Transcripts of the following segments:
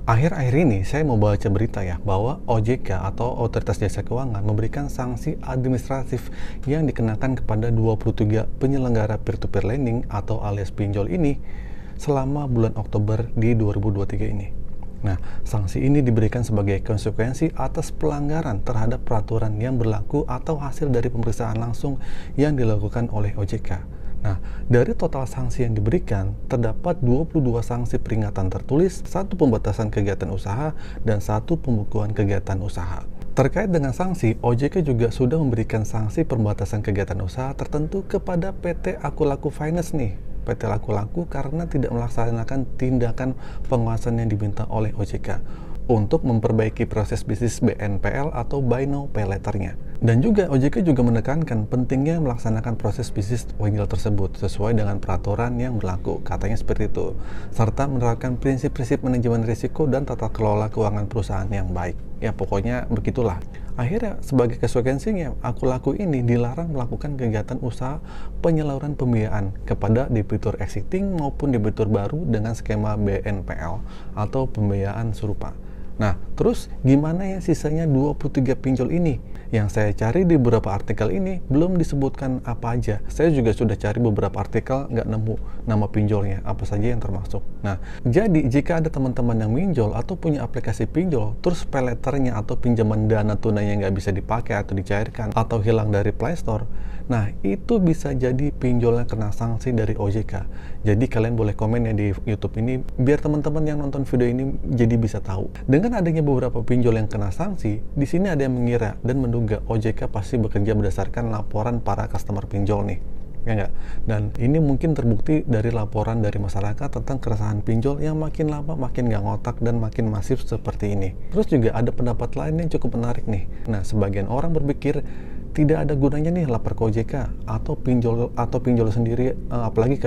Akhir-akhir ini saya mau baca berita ya bahwa OJK atau Otoritas Jasa Keuangan memberikan sanksi administratif yang dikenakan kepada 23 penyelenggara peer-to-peer lending atau alias pinjol ini selama bulan Oktober di 2023 ini. Nah, sanksi ini diberikan sebagai konsekuensi atas pelanggaran terhadap peraturan yang berlaku atau hasil dari pemeriksaan langsung yang dilakukan oleh OJK. Nah, dari total sanksi yang diberikan, terdapat 22 sanksi peringatan tertulis, 1 pembatasan kegiatan usaha, dan 1 pembukuan kegiatan usaha. Terkait dengan sanksi, OJK juga sudah memberikan sanksi pembatasan kegiatan usaha tertentu kepada PT Aku Laku Finance nih. PT Aku Laku karena tidak melaksanakan tindakan pengawasan yang diminta oleh OJK untuk memperbaiki proses bisnis BNPL atau Buy Now Pay Later-nya. Dan juga OJK juga menekankan pentingnya melaksanakan proses bisnis pinjol tersebut sesuai dengan peraturan yang berlaku, katanya seperti itu, serta menerapkan prinsip-prinsip manajemen risiko dan tata kelola keuangan perusahaan yang baik. Ya pokoknya begitulah. Akhirnya sebagai konsekuensinya, Aku Laku ini dilarang melakukan kegiatan usaha penyaluran pembiayaan kepada debitur existing maupun debitur baru dengan skema BNPL atau pembiayaan serupa. Nah, terus gimana ya sisanya 23 pinjol ini? Yang saya cari di beberapa artikel ini belum disebutkan apa aja. Saya juga sudah cari beberapa artikel, nggak nemu nama pinjolnya, apa saja yang termasuk. Nah, jadi jika ada teman-teman yang minjol atau punya aplikasi pinjol, terus pay letternya atau pinjaman dana tunainya nggak bisa dipakai atau dicairkan, atau hilang dari Play Store, nah itu bisa jadi pinjolnya kena sanksi dari OJK. Jadi kalian boleh komen ya di YouTube ini, biar teman-teman yang nonton video ini jadi bisa tahu. Dengan adanya beberapa pinjol yang kena sanksi, di sini ada yang mengira dan menduga OJK pasti bekerja berdasarkan laporan para customer pinjol nih, ya nggak? Dan ini mungkin terbukti dari laporan dari masyarakat tentang keresahan pinjol yang makin lama makin nggak ngotak dan makin masif seperti ini. Terus juga ada pendapat lain yang cukup menarik nih. Nah, sebagian orang berpikir tidak ada gunanya nih lapor ke OJK atau pinjol sendiri, apalagi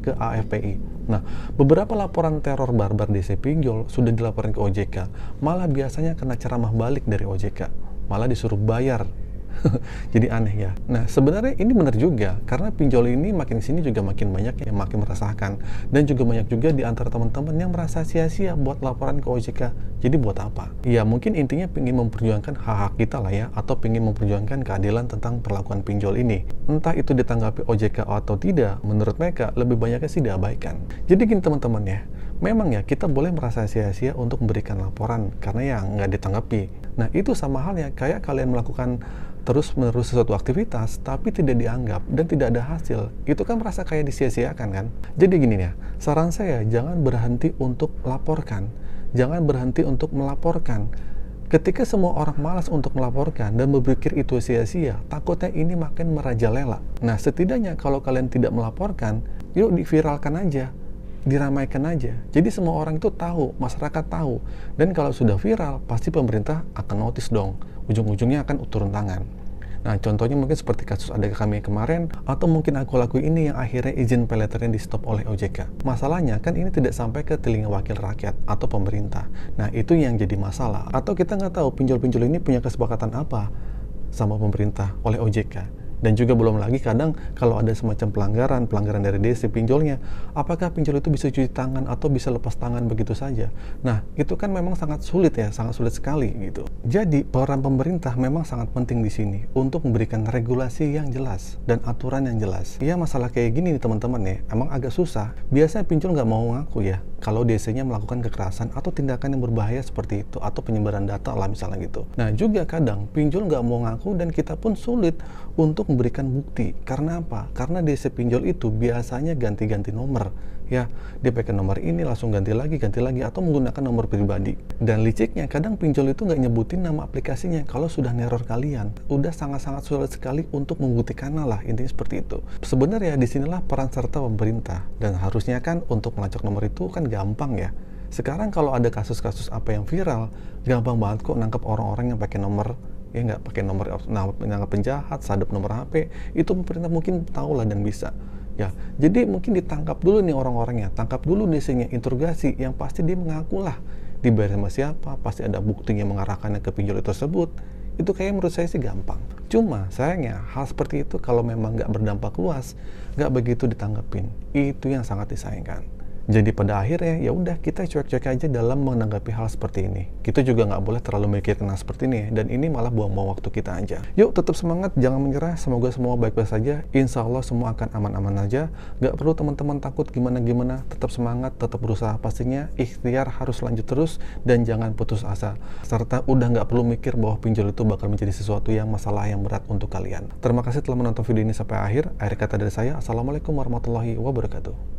ke AFPI. Nah, beberapa laporan teror barbar DC pinjol sudah dilaporkan ke OJK, malah biasanya kena ceramah balik dari OJK, malah disuruh bayar. Jadi aneh ya. Nah, sebenarnya ini benar juga, karena pinjol ini makin sini juga makin banyak yang makin meresahkan, dan juga banyak juga di antara teman-teman yang merasa sia-sia buat laporan ke OJK. Jadi buat apa? Ya mungkin intinya pengen memperjuangkan hak-hak kita lah ya, atau pengen memperjuangkan keadilan tentang perlakuan pinjol ini. Entah itu ditanggapi OJK atau tidak, menurut mereka lebih banyaknya sih diabaikan. Jadi gini teman-teman ya, memang ya kita boleh merasa sia-sia untuk memberikan laporan karena ya nggak ditanggapi. Nah, itu sama halnya kayak kalian melakukan terus-menerus sesuatu aktivitas tapi tidak dianggap dan tidak ada hasil. Itu kan merasa kayak disia-siakan kan? Jadi gini ya, saran saya jangan berhenti untuk laporkan. Jangan berhenti untuk melaporkan. Ketika semua orang malas untuk melaporkan dan berpikir itu sia-sia, takutnya ini makin merajalela. Nah, setidaknya kalau kalian tidak melaporkan, yuk diviralkan aja, diramaikan aja. Jadi semua orang itu tahu, masyarakat tahu. Dan kalau sudah viral, pasti pemerintah akan notice dong. Ujung-ujungnya akan turun tangan. Nah, contohnya mungkin seperti kasus adik kami kemarin, atau mungkin Aku Laku ini yang akhirnya izin pay letternya di stop oleh OJK. Masalahnya kan ini tidak sampai ke telinga wakil rakyat atau pemerintah. Nah, itu yang jadi masalah. Atau kita nggak tahu pinjol-pinjol ini punya kesepakatan apa sama pemerintah oleh OJK. Dan juga belum lagi kadang kalau ada semacam pelanggaran dari DC pinjolnya, apakah pinjol itu bisa cuci tangan atau bisa lepas tangan begitu saja? Nah, itu kan memang sangat sulit ya, sangat sulit sekali gitu. Jadi, peran pemerintah memang sangat penting di sini untuk memberikan regulasi yang jelas dan aturan yang jelas. Ya, masalah kayak gini nih teman-teman ya, emang agak susah. Biasanya pinjol nggak mau ngaku ya, kalau DC-nya melakukan kekerasan atau tindakan yang berbahaya seperti itu, atau penyebaran data lah misalnya gitu. Nah, juga kadang pinjol nggak mau ngaku dan kita pun sulit untuk memberikan bukti. Karena apa? Karena DC pinjol itu biasanya ganti-ganti nomor. Ya, dia pakai nomor ini langsung ganti lagi, atau menggunakan nomor pribadi. Dan liciknya, kadang pinjol itu nggak nyebutin nama aplikasinya kalau sudah neror kalian. Udah sangat-sangat sulit sekali untuk membuktikannya lah, intinya seperti itu. Sebenarnya disinilah peran serta pemerintah. Dan harusnya kan untuk melacak nomor itu kan gampang ya. Sekarang kalau ada kasus-kasus apa yang viral, gampang banget kok nangkep orang-orang yang pakai nomor, ya nggak pakai nomor, nangkep penjahat, sadap nomor HP, itu pemerintah mungkin tahu lah dan bisa. Ya, jadi mungkin ditangkap dulu nih orang-orangnya, tangkap dulu DC-nya, interogasi, yang pasti dia mengaku lah, dibayar sama siapa, pasti ada bukti yang mengarahkannya ke pinjol tersebut. Itu kayak menurut saya sih gampang. Cuma sayangnya hal seperti itu kalau memang nggak berdampak luas, nggak begitu ditanggapin. Itu yang sangat disayangkan. Jadi pada akhirnya ya udah kita cuek-cuek aja dalam menanggapi hal seperti ini. Kita juga nggak boleh terlalu mikirkan hal seperti ini, dan ini malah buang-buang waktu kita aja. Yuk tetap semangat, jangan menyerah, semoga semua baik-baik saja. Insya Allah semua akan aman-aman aja. Nggak perlu teman-teman takut gimana-gimana, tetap semangat, tetap berusaha. Pastinya ikhtiar harus lanjut terus dan jangan putus asa. Serta udah nggak perlu mikir bahwa pinjol itu bakal menjadi sesuatu yang masalah yang berat untuk kalian. Terima kasih telah menonton video ini sampai akhir. Akhir kata dari saya, Assalamualaikum warahmatullahi wabarakatuh.